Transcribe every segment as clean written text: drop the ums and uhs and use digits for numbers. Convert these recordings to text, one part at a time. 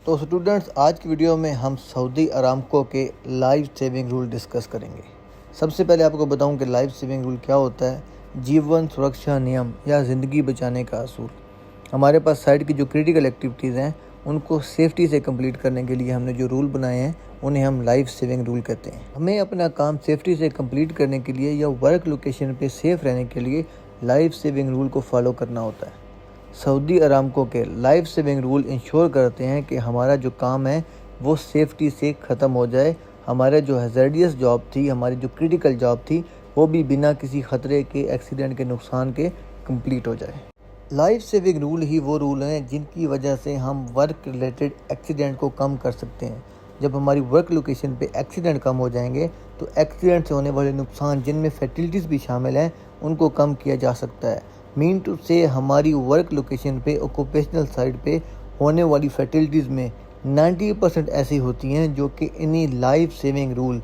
तो स्टूडेंट्स, आज की वीडियो में हम सऊदी अरामको के लाइफ सेविंग रूल डिस्कस करेंगे। सबसे पहले आपको बताऊं कि लाइफ सेविंग रूल क्या होता है। जीवन सुरक्षा नियम या ज़िंदगी बचाने का असूल। हमारे पास साइट की जो क्रिटिकल एक्टिविटीज़ हैं उनको सेफ्टी से कंप्लीट करने के लिए हमने जो रूल बनाए हैं उन्हें हम लाइफ सेविंग रूल कहते हैं। हमें अपना काम सेफ्टी से कंप्लीट करने के लिए या वर्क लोकेशन पे सेफ रहने के लिए लाइफ सेविंग रूल को फॉलो करना होता है। सऊदी अरामको के लाइफ सेविंग रूल इंश्योर करते हैं कि हमारा जो काम है वो सेफ्टी से ख़त्म हो जाए। हमारे जो हैज़ार्डियस जॉब थी, हमारी जो क्रिटिकल जॉब थी, वो भी बिना किसी ख़तरे के, एक्सीडेंट के, नुकसान के कंप्लीट हो जाए। लाइफ सेविंग रूल ही वो रूल हैं जिनकी वजह से हम वर्क रिलेटेड एक्सीडेंट को कम कर सकते हैं। जब हमारी वर्क लोकेशन पे एक्सीडेंट कम हो जाएंगे तो एक्सीडेंट से होने वाले नुकसान, जिनमें फैटिलिटीज़ भी शामिल हैं, उनको कम किया जा सकता है। मीन टू से हमारी वर्क लोकेशन पे, ऑक्यूपेशनल साइट पे होने वाली फैटिलिटीज़ में 90% ऐसी होती हैं जो कि इन्हीं लाइफ सेविंग रूल,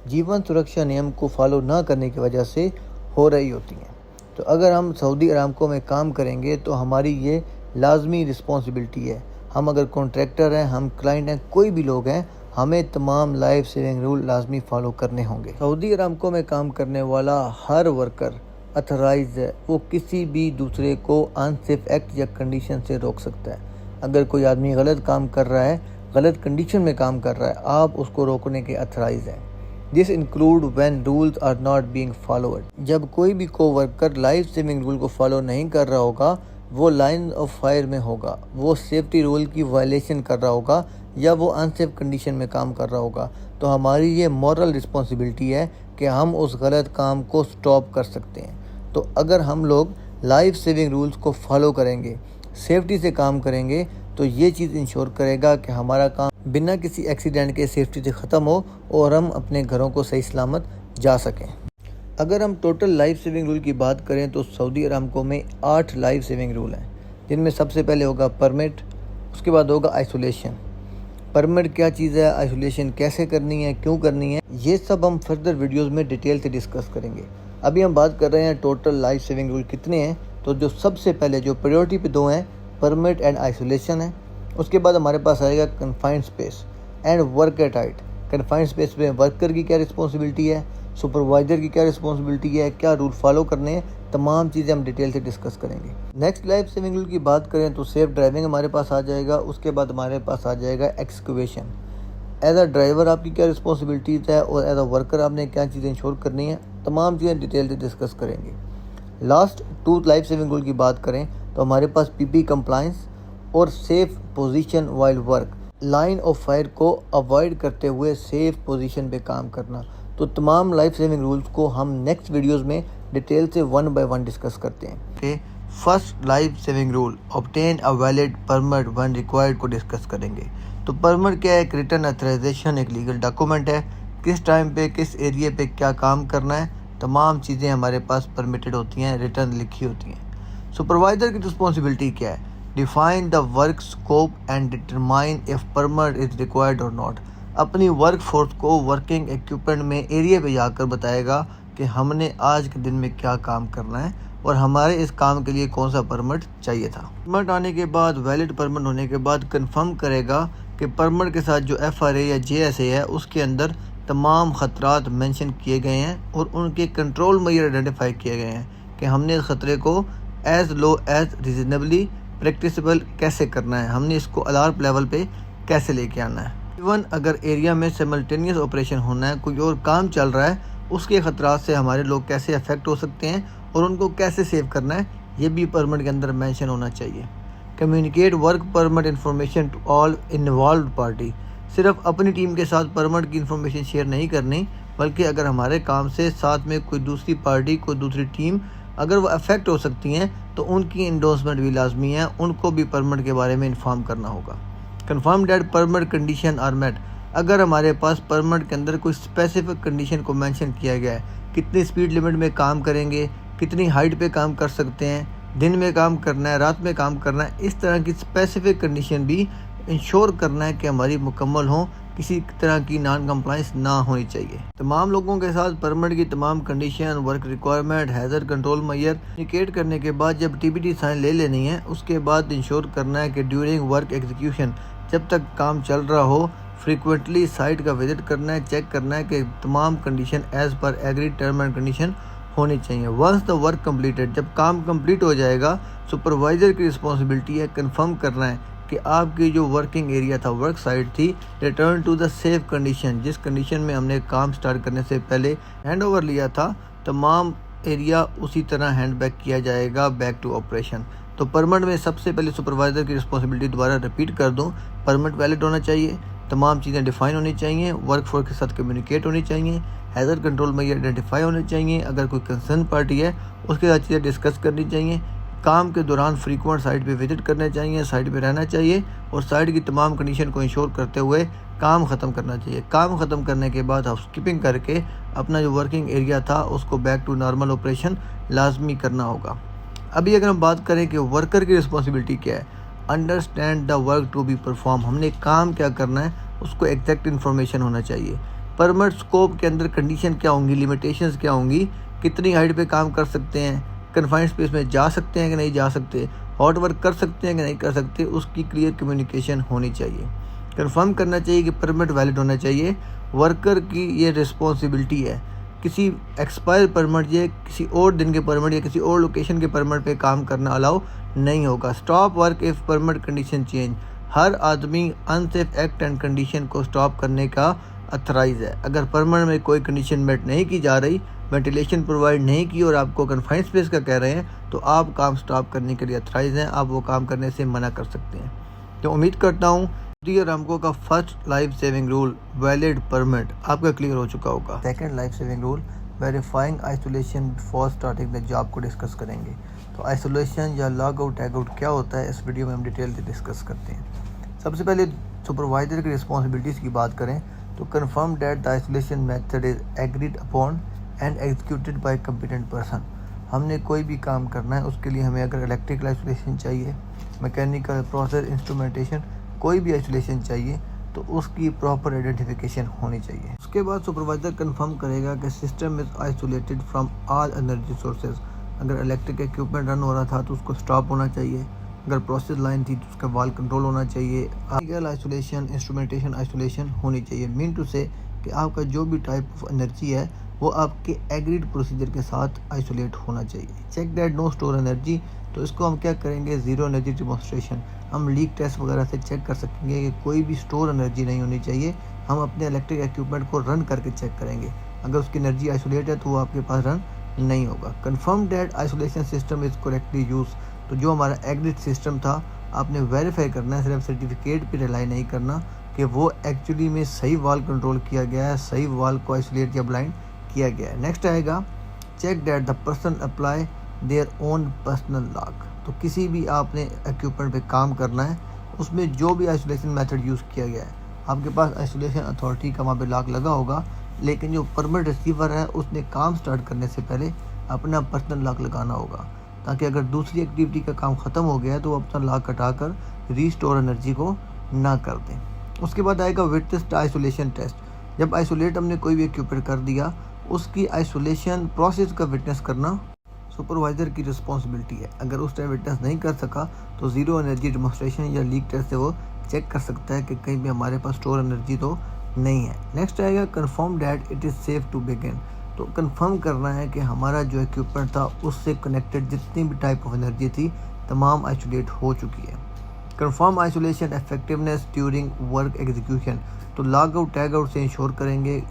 जीवन सुरक्षा नियम को फॉलो ना करने की वजह से हो रही होती हैं। तो अगर हम सऊदी अरामको में काम करेंगे तो हमारी ये लाजमी रिस्पॉन्सिबिलिटी है। हम अगर कॉन्ट्रैक्टर हैं, हम क्लाइंट हैं, कोई भी लोग हैं, हमें तमाम लाइफ सेविंग रूल लाजमी फॉलो करने होंगे। सऊदी अरामको में काम करने वाला हर वर्कर अथराइज है। वो किसी भी दूसरे को अनसेफ एक्ट या कंडीशन से रोक सकता है। अगर कोई आदमी गलत काम कर रहा है, गलत कंडीशन में काम कर रहा है, आप उसको रोकने के अथराइज हैं। This include when rules are not being followed. जब कोई भी कोवर्कर लाइफ सेविंग रूल को फॉलो नहीं कर रहा होगा, वो लाइन ऑफ फायर में होगा, वो सेफ्टी रूल की वायलेशन कर रहा होगा या वो अनसेफ कंडीशन में काम कर रहा होगा, तो हमारी ये मॉरल रिस्पॉन्सिबिलिटी है कि हम उस गलत काम को स्टॉप कर सकते हैं। तो अगर हम लोग लाइफ सेविंग रूल्स को फॉलो करेंगे, सेफ्टी से काम करेंगे, तो ये चीज़ इंश्योर करेगा कि हमारा काम बिना किसी एक्सीडेंट के सेफ्टी से ख़त्म हो और हम अपने घरों को सही सलामत जा सकें। अगर हम टोटल लाइफ सेविंग रूल की बात करें तो सऊदी अरामको में 8 लाइफ सेविंग रूल हैं, जिनमें सबसे पहले होगा परमिट, उसके बाद होगा आइसोलेशन। परमिट क्या चीज़ है, आइसोलेशन कैसे करनी है, क्यों करनी है, ये सब हम फर्दर वीडियोज़ में डिटेल से डिस्कस करेंगे। अभी हम बात कर रहे हैं टोटल लाइफ सेविंग रूल कितने हैं। तो जो सबसे पहले जो प्रायोरिटी पे 2 हैं, परमिट एंड आइसोलेशन है। उसके बाद हमारे पास आएगा confined space and work at height. Confined space में वर्कर की क्या रिस्पॉन्सिबिलिटी है, सुपरवाइजर की क्या रिस्पॉन्सिबिलिटी है, क्या रूल फॉलो करने हैं, तमाम चीज़ें हम डिटेल से डिस्कस करेंगे। नेक्स्ट लाइफ सेविंग रूल की बात करें तो सेफ ड्राइविंग हमारे पास आ जाएगा। उसके बाद हमारे पास आ जाएगा एक्सक्यूवेशन। एज अ ड्राइवर आपकी क्या रिस्पॉन्सिबिलिटीज़ है और एज अ वर्कर आपने क्या चीज़ें इंश्योर करनी है, तमाम चीज़ें डिटेल से डिस्कस करेंगे। लास्ट 2 लाइफ सेविंग रूल की बात करें तो हमारे पास पीपी कंप्लायंस और safe position while work. Line of fire को अवॉइड करते हुए सेफ पोजीशन पे काम करना। तो तमाम लाइफ सेविंग रूल्स को हम नेक्स्ट वीडियोस में डिटेल से 1 बाय 1 डिस्कस करते हैं। First life saving rule, obtain a valid permit when required को डिस्कस करेंगे। तो परमिट क्या है? एक रिटन अथराइजेशन, एक लीगल डॉक्यूमेंट है। किस टाइम पे, किस एरिया पे क्या काम करना है, तमाम चीज़ें हमारे पास परमिटेड होती हैं, रिटर्न लिखी होती हैं। सुपरवाइज़र की रिस्पॉन्सिबिलिटी क्या है? Define the work scope and determine if permit is required और नॉट। अपनी वर्क फोर्स को वर्किंग इक्विपमेंट में एरिया पे जाकर बताएगा कि हमने आज के दिन में क्या काम करना है और हमारे इस काम के लिए कौन सा परमिट चाहिए था। परमिट आने के बाद, वैलिड परमिट होने के बाद कंफर्म करेगा कि परमिट के साथ जो FRA या JSA है उसके अंदर तमाम ख़तरात मेंशन किए गए हैं और उनके कंट्रोल मेजर आइडेंटिफाई किए गए हैं कि हमने इस ख़तरे को as low as reasonably practicable कैसे करना है, हमने इसको अलार्म लेवल पे कैसे लेके आना है। इवन अगर एरिया में सिमल्टेनियस ऑपरेशन होना है, कोई और काम चल रहा है, उसके ख़तरात से हमारे लोग कैसे अफेक्ट हो सकते हैं और उनको कैसे सेव करना है, ये भी परमिट के अंदर मेंशन होना चाहिए। Communicate work permit information to all involve party. सिर्फ अपनी टीम के साथ परमिट की इन्फॉर्मेशन शेयर नहीं करनी, बल्कि अगर हमारे काम से साथ में कोई दूसरी पार्टी, कोई दूसरी टीम अगर वो अफेक्ट हो सकती हैं तो उनकी इंडोर्समेंट भी लाजमी है, उनको भी परमिट के बारे में इन्फॉर्म करना होगा। Confirm that permit condition are met. अगर हमारे पास परमिट के अंदर कोई स्पेसिफिक कंडीशन को मेंशन किया गया है, कितनी स्पीड लिमिट में काम करेंगे, कितनी हाइट पे काम कर सकते हैं, दिन में काम करना है, रात में काम करना है, इस तरह की स्पेसिफिक कंडीशन भी इंश्योर करना है कि हमारी मुकम्मल हो, किसी तरह की नॉन कंप्लाइंस ना होनी चाहिए। तमाम लोगों के साथ परमिट की तमाम condition, work requirement, hazard control measure communicate करने के बाद जब TBT साइन ले लेनी है, उसके बाद इंश्योर करना है कि ड्यूरिंग वर्क एग्जीक्यूशन जब तक काम चल रहा हो फ्रीक्वेंटली साइट का विजिट करना है, चेक करना है कि तमाम condition as per agreed term and condition होनी चाहिए। वंस द वर्क कंप्लीटेड, जब काम कंप्लीट हो जाएगा सुपरवाइज़र की रिस्पॉन्सिबिलिटी है कंफर्म करना है कि आपकी जो वर्किंग एरिया था, वर्क साइट थी, return to the safe condition. जिस कंडीशन में हमने काम स्टार्ट करने से पहले हैंड ओवर लिया था, तमाम एरिया उसी तरह हैंड बैक किया जाएगा बैक टू ऑपरेशन। तो परमिट में सबसे पहले सुपरवाइज़र की रिस्पॉन्सिबिलिटी दोबारा रिपीट कर दूं, परमिट वैलिड होना चाहिए, तमाम चीज़ें डिफाइन होनी चाहिए, वर्क फोर्स के साथ कम्युनिकेट होनी चाहिए, हैज़र्ड कंट्रोल में ये आइडेंटिफाई होने चाहिए, अगर कोई कंसर्न पार्टी है उसके साथ चीज़ें डिस्कस करनी चाहिए, काम के दौरान फ्रीक्वेंट साइट पे विजिट करने चाहिए, साइट पे रहना चाहिए और साइट की तमाम कंडीशन को इंश्योर करते हुए काम ख़त्म करना चाहिए। काम ख़त्म करने के बाद हाउसकीपिंग करके अपना जो वर्किंग एरिया था उसको बैक टू नॉर्मल ऑपरेशन लाजमी करना होगा। अभी अगर हम बात करें कि वर्कर की रिस्पॉन्सिबिलिटी क्या है, understand the work to be perform, हमने काम क्या करना है उसको एग्जैक्ट इन्फॉर्मेशन होना चाहिए। परमिट स्कोप के अंदर कंडीशन क्या होंगी, लिमिटेशंस क्या होंगी, कितनी हाइट पे काम कर सकते हैं, कन्फाइंड स्पेस में जा सकते हैं कि नहीं जा सकते, हॉट वर्क कर सकते हैं कि नहीं कर सकते, उसकी क्लियर कम्युनिकेशन होनी चाहिए। कंफर्म करना चाहिए कि परमिट वैलिड होना चाहिए। वर्कर की ये रिस्पॉन्सिबिलिटी है, किसी एक्सपायर परमिट या किसी और दिन के परमिट या किसी और लोकेशन के परमिट पे काम करना अलाउ नहीं होगा। Stop work if permit condition change, हर आदमी अनसेफ एक्ट एंड कंडीशन को स्टॉप करने का अथराइज है। अगर परमिट में कोई कंडीशन मेट नहीं की जा रही, वेंटिलेशन प्रोवाइड नहीं की और आपको कन्फाइंड स्पेस का कह रहे हैं, तो आप काम स्टॉप करने के लिए अथराइज हैं, आप वो काम करने से मना कर सकते हैं। तो उम्मीद करता हूँ सऊदी अरामको का first life saving rule valid permit आपका क्लियर हो चुका होगा। Second life saving rule verifying isolation before starting the job को डिस्कस करेंगे। तो आइसोलेशन या लॉग आउट टैग आउट क्या होता है इस वीडियो में हम डिटेल से डिस्कस करते हैं। सबसे पहले सुपरवाइजर की रिस्पॉन्सिबिलिटीज़ की बात करें तो confirm that the isolation method is agreed upon and executed by competent person. हमने कोई भी काम करना है उसके लिए हमें अगर इलेक्ट्रिकल आइसोलेशन चाहिए, मैकेनिकल, प्रोसेस, इंस्ट्रूमेंटेशन, कोई भी आइसोलेशन चाहिए तो उसकी प्रॉपर आइडेंटिफिकेशन होनी चाहिए। उसके बाद सुपरवाइज़र कंफर्म करेगा कि system is isolated from all energy sources. अगर इलेक्ट्रिक इक्विपमेंट रन हो रहा था तो उसको स्टॉप होना चाहिए, अगर प्रोसेस लाइन थी तो उसका वाल कंट्रोल होना चाहिए, मैकेनिकल आइसोलेशन, इंस्ट्रूमेंटेशन आइसोलेशन होनी चाहिए। मीन टू से कि आपका जो भी टाइप ऑफ एनर्जी है वो आपके एग्रीड प्रोसीजर के साथ आइसोलेट होना चाहिए। Check that no store energy, तो इसको हम क्या करेंगे, ज़ीरो एनर्जी डिमॉन्स्ट्रेशन। हम लीक टेस्ट वगैरह से चेक कर सकेंगे कि कोई भी स्टोर एनर्जी नहीं होनी चाहिए। हम अपने इलेक्ट्रिक इक्विपमेंट को रन करके चेक करेंगे, अगर उसकी एनर्जी आइसोलेट है तो वो आपके पास रन नहीं होगा। Confirm that isolation system is correctly use, तो जो हमारा एग्रीड सिस्टम था आपने वेरीफाई करना है, सिर्फ सर्टिफिकेट पे रिलाई नहीं करना कि वो एक्चुअली में सही वाल कंट्रोल किया गया है, सही वाल को आइसोलेट या ब्लाइंड किया गया है। नेक्स्ट आएगा check that the person apply their own personal lock. तो किसी भी आपने इक्विपमेंट पे काम करना है उसमें जो भी आइसोलेशन मेथड यूज़ किया गया है, आपके पास आइसोलेशन अथॉरिटी का वहाँ पे लॉक लगा होगा, लेकिन जो परमिट रिसीवर है उसने काम स्टार्ट करने से पहले अपना पर्सनल लॉक लगाना होगा, ताकि अगर दूसरी एक्टिविटी का काम ख़त्म हो गया है तो वो अपना लॉक हटाकर रीस्टोर एनर्जी को ना कर दें। उसके बाद आएगा विटनेस आइसोलेशन टेस्ट। जब आइसोलेट हमने कोई भी इक्विपमेंट कर दिया, उसकी आइसोलेशन प्रोसेस का विटनेस करना सुपरवाइज़र की रिस्पॉन्सिबिलिटी है। अगर उस टाइम विटनेस नहीं कर सका तो ज़ीरो एनर्जी डिमॉन्स्ट्रेशन या लीक टेस्ट से वो चेक कर सकता है कि कहीं भी हमारे पास स्टोर एनर्जी तो नहीं है। नेक्स्ट आएगा confirm that it is safe to begin. तो कंफर्म करना है कि हमारा जो इक्विपमेंट था उससे कनेक्टेड जितनी भी टाइप ऑफ एनर्जी थी तमाम आइसोलेट हो चुकी है। Confirm isolation effectiveness during work execution. तो लॉग आउट टैग आउट से इंश्योर करेंगे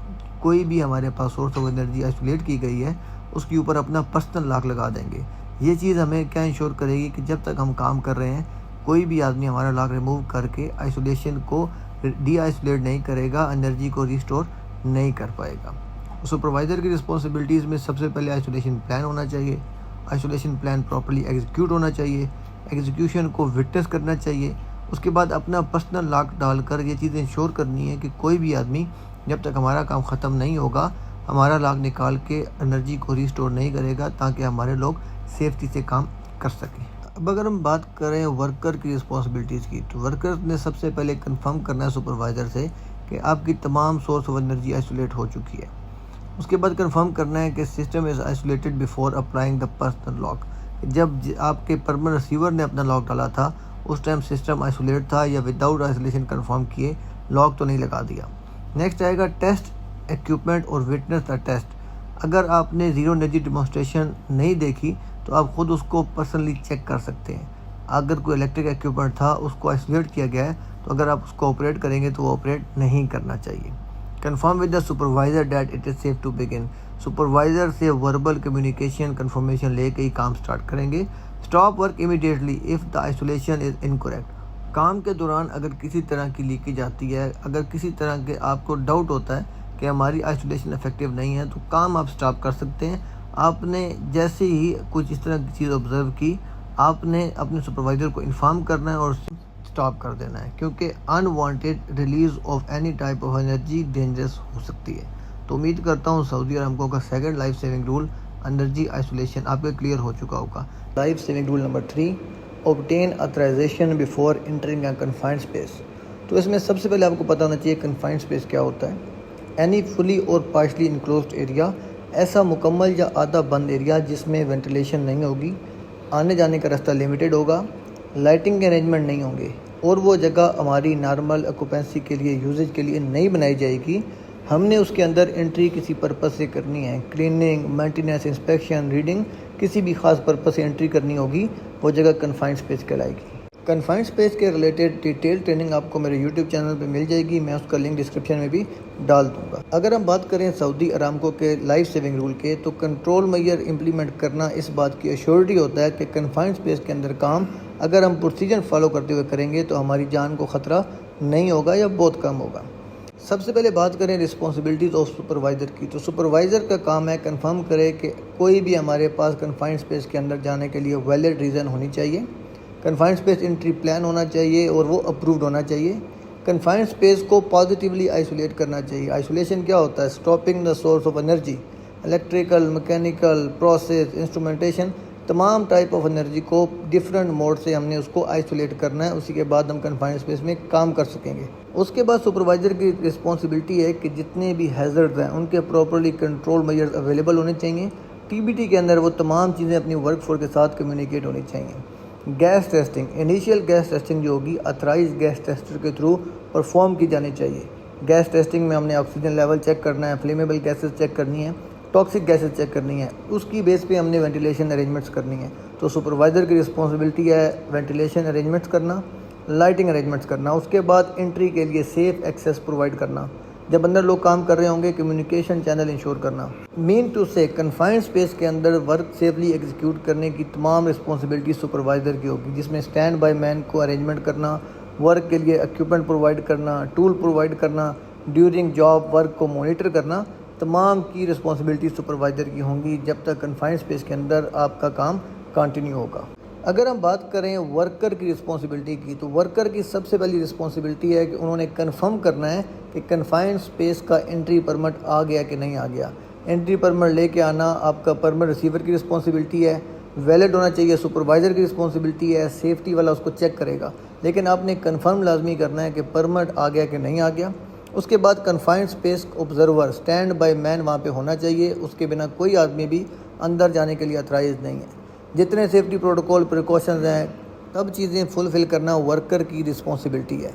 कोई भी हमारे पास सोर्स ऑफ एनर्जी आइसोलेट की गई है उसके ऊपर अपना पर्सनल लॉक लगा देंगे। ये चीज़ हमें क्या इंश्योर करेगी कि जब तक हम काम कर रहे हैं कोई भी आदमी हमारा लॉक रिमूव करके आइसोलेशन को डी आइसोलेट नहीं करेगा, एनर्जी को रिस्टोर नहीं कर पाएगा। सुपरवाइज़र की रिस्पॉन्सिबिलिटीज़ में सबसे पहले आइसोलेशन प्लान होना चाहिए, आइसोलेशन प्लान प्रॉपर्ली एग्जीक्यूट होना चाहिए, एग्जीक्यूशन को विटनेस करना चाहिए। उसके बाद अपना पर्सनल लॉक डालकर ये चीज़ इंश्योर करनी है कि कोई भी आदमी जब तक हमारा काम ख़त्म नहीं होगा हमारा लॉक निकाल के एनर्जी को रिस्टोर नहीं करेगा, ताकि हमारे लोग सेफ्टी से काम कर सकें। अब अगर हम बात करें वर्कर की रिस्पॉन्सिबिलिटीज़ की, तो वर्कर ने सबसे पहले कंफर्म करना है सुपरवाइज़र से कि आपकी तमाम सोर्स ऑफ एनर्जी आइसोलेट हो चुकी है। उसके बाद कंफर्म करना है कि system is isolated before applying the personal lock. जब आपके परमिट रिसीवर ने अपना लॉक डाला था उस टाइम सिस्टम आइसोलेट था या विदाउट आइसोलेशन कंफर्म किए लॉक तो नहीं लगा दिया। नेक्स्ट आएगा टेस्ट इक्विपमेंट और विटनेस द टेस्ट। अगर आपने ज़ीरो एनर्जी डिमॉन्स्ट्रेशन नहीं देखी तो आप ख़ुद उसको पर्सनली चेक कर सकते हैं। अगर कोई इलेक्ट्रिक इक्विपमेंट था उसको आइसोलेट किया गया है तो अगर आप उसको ऑपरेट करेंगे तो वो ऑपरेट नहीं करना चाहिए। Confirm with the supervisor that it is safe to begin. Supervisor से वर्बल कम्युनिकेशन कंफर्मेशन लेके ही काम स्टार्ट करेंगे। Stop work immediately if the isolation is incorrect. काम के दौरान अगर किसी तरह की लीकेज आती है, अगर किसी तरह के आपको डाउट होता है कि हमारी आइसोलेशन इफेक्टिव नहीं है तो काम आप स्टॉप कर सकते हैं। आपने जैसे ही कुछ इस तरह की चीज़ ऑब्ज़र्व की आपने अपने सुपरवाइज़र को इन्फॉर्म करना है और स्टॉप कर देना है, क्योंकि unwanted release of any type of energy dangerous हो सकती है। तो उम्मीद करता हूँ सऊदी अरामको का second life saving rule energy isolation आपके क्लियर हो चुका होगा। Life saving rule number 3, obtain authorisation before entering a confined space. तो इसमें सबसे पहले आपको पता होना चाहिए कन्फाइंड स्पेस क्या होता है। एनी फुली और पार्शली इनक्लोज्ड एरिया, ऐसा मुकम्मल या आधा बंद एरिया जिसमें वेंटिलेशन नहीं होगी, आने जाने का रास्ता लिमिटेड होगा, लाइटिंग के अरेंजमेंट नहीं होंगे और वो जगह हमारी नॉर्मल ऑक्यूपेंसी के लिए यूजेज के लिए नहीं बनाई जाएगी। हमने उसके अंदर एंट्री किसी पर्पस से करनी है, क्लीनिंग, मेंटेनेंस, इंस्पेक्शन, रीडिंग, किसी भी खास पर्पस से एंट्री करनी होगी, वो जगह कन्फाइंड स्पेस कहलाएगी। कन्फाइंड स्पेस के रिलेटेड डिटेल ट्रेनिंग आपको मेरे यूट्यूब चैनल पे मिल जाएगी, मैं उसका लिंक डिस्क्रिप्शन में भी डाल दूंगा। अगर हम बात करें सऊदी अरामको के लाइफ सेविंग रूल के, तो कंट्रोल मेजर इंप्लीमेंट करना इस बात की एश्योरिटी होता है कि कन्फाइंड स्पेस के अंदर काम अगर हम प्रोसीजर फॉलो करते हुए करेंगे तो हमारी जान को ख़तरा नहीं होगा या बहुत कम होगा। सबसे पहले बात करें रिस्पॉन्सिबिलिटीज़ ऑफ सुपरवाइज़र की, तो सुपरवाइज़र का काम है कंफर्म करे कि कोई भी हमारे पास कन्फाइंड स्पेस के अंदर जाने के लिए वैलिड रीज़न होनी चाहिए, कन्फाइंड स्पेस एंट्री प्लान होना चाहिए और वो अप्रूव्ड होना चाहिए। कन्फाइंड स्पेस को पॉजिटिवली आइसोलेट करना चाहिए। आइसोलेशन क्या होता है? Stopping the source of energy, electrical, mechanical, process, instrumentation, तमाम टाइप ऑफ एनर्जी को डिफरेंट मोड से हमने उसको आइसोलेट करना है। उसी के बाद हम कन्फाइंड स्पेस में काम कर सकेंगे। उसके बाद सुपरवाइज़र की रिस्पॉन्सिबिलिटी है कि जितने भी हैज़र्ड्स हैं उनके प्रॉपर्ली कंट्रोल मेजर्स अवेलेबल होने चाहिए। टीबीटी के अंदर वो तमाम चीज़ें अपनी वर्कफोर्स के साथ कम्युनिकेट होनी चाहिए। Gas testing, initial guess testing जो होगी अथराइज गैस टेस्टर के थ्रू परफॉर्म की जानी चाहिए। गैस टेस्टिंग में हमने ऑक्सीजन लेवल चेक करना है, फ्लेमेबल गैसेस चेक करनी है, टॉक्सिक गैसेस चेक करनी है, उसकी बेस पे हमने वेंटिलेशन अरेंजमेंट्स करनी है। तो सुपरवाइज़र की रिस्पॉन्सिबिलिटी है वेंटिलेशन अरेंजमेंट्स करना, लाइटिंग अरेंजमेंट्स करना, उसके बाद एंट्री के लिए सेफ एक्सेस प्रोवाइड करना, जब अंदर लोग काम कर रहे होंगे कम्युनिकेशन चैनल इंश्योर करना। मीन टू से कन्फाइंड स्पेस के अंदर वर्क सेफली एग्जीक्यूट करने की तमाम रिस्पॉन्सिबिलिटी सुपरवाइज़र की होगी, जिसमें स्टैंड बाय मैन को अरेंजमेंट करना, वर्क के लिए इक्विपमेंट प्रोवाइड करना, टूल प्रोवाइड करना, ड्यूरिंग जॉब वर्क को मॉनिटर करना, तमाम की रिस्पॉन्सिबिलिटी सुपरवाइज़र की होंगी जब तक कन्फाइंड स्पेस के अंदर आपका काम कंटिन्यू होगा। अगर हम बात करें वर्कर की रिस्पॉन्सिबिलिटी की, तो वर्कर की सबसे पहली रिस्पॉन्सिबिलिटी है कि उन्होंने कंफर्म करना है कि कन्फाइंड स्पेस का एंट्री परमिट आ गया कि नहीं आ गया। एंट्री परमिट लेके आना आपका परमिट रिसीवर की रिस्पॉन्सिबिलिटी है, वैलिड होना चाहिए, सुपरवाइज़र की रिस्पॉन्सिबिलिटी है, सेफ्टी वाला उसको चेक करेगा, लेकिन आपने कंफर्म लाजमी करना है कि परमिट आ गया कि नहीं आ गया। उसके बाद confined space observer stand by man वहाँ पे होना चाहिए, उसके बिना कोई आदमी भी अंदर जाने के लिए अथराइज नहीं है। जितने सेफ्टी प्रोटोकॉल प्रिकॉशंस हैं तब चीज़ें फुलफ़िल करना वर्कर की रिस्पॉन्सिबिलिटी है।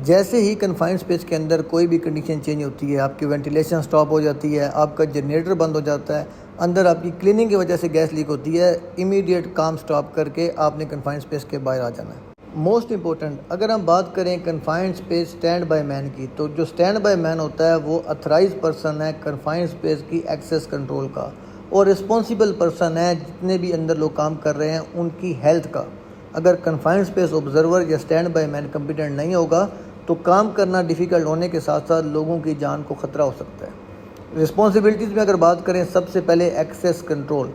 जैसे ही कन्फाइंड स्पेस के अंदर कोई भी कंडीशन चेंज होती है, आपकी वेंटिलेशन स्टॉप हो जाती है, आपका जनरेटर बंद हो जाता है, अंदर आपकी क्लीनिंग की वजह से गैस लीक होती है, इमीडिएट काम स्टॉप करके आपने कन्फाइंड स्पेस के बाहर आ जाना है। मोस्ट इम्पोर्टेंट, अगर हम बात करें confined space stand by man की, तो जो स्टैंड बाय मैन होता है वो अथराइज पर्सन है कन्फाइंड स्पेस की एक्सेस कंट्रोल का, और रिस्पॉन्सिबल पर्सन है जितने भी अंदर लोग काम कर रहे हैं उनकी हेल्थ का। अगर कन्फाइंड स्पेस ऑब्जर्वर या स्टैंड बाय मैन कम्पिटेंट नहीं होगा तो काम करना डिफ़िकल्ट होने के साथ साथ लोगों की जान को ख़तरा हो सकता है। रिस्पॉन्सिबिलिटीज़ में अगर बात करें, सबसे पहले एक्सेस कंट्रोल,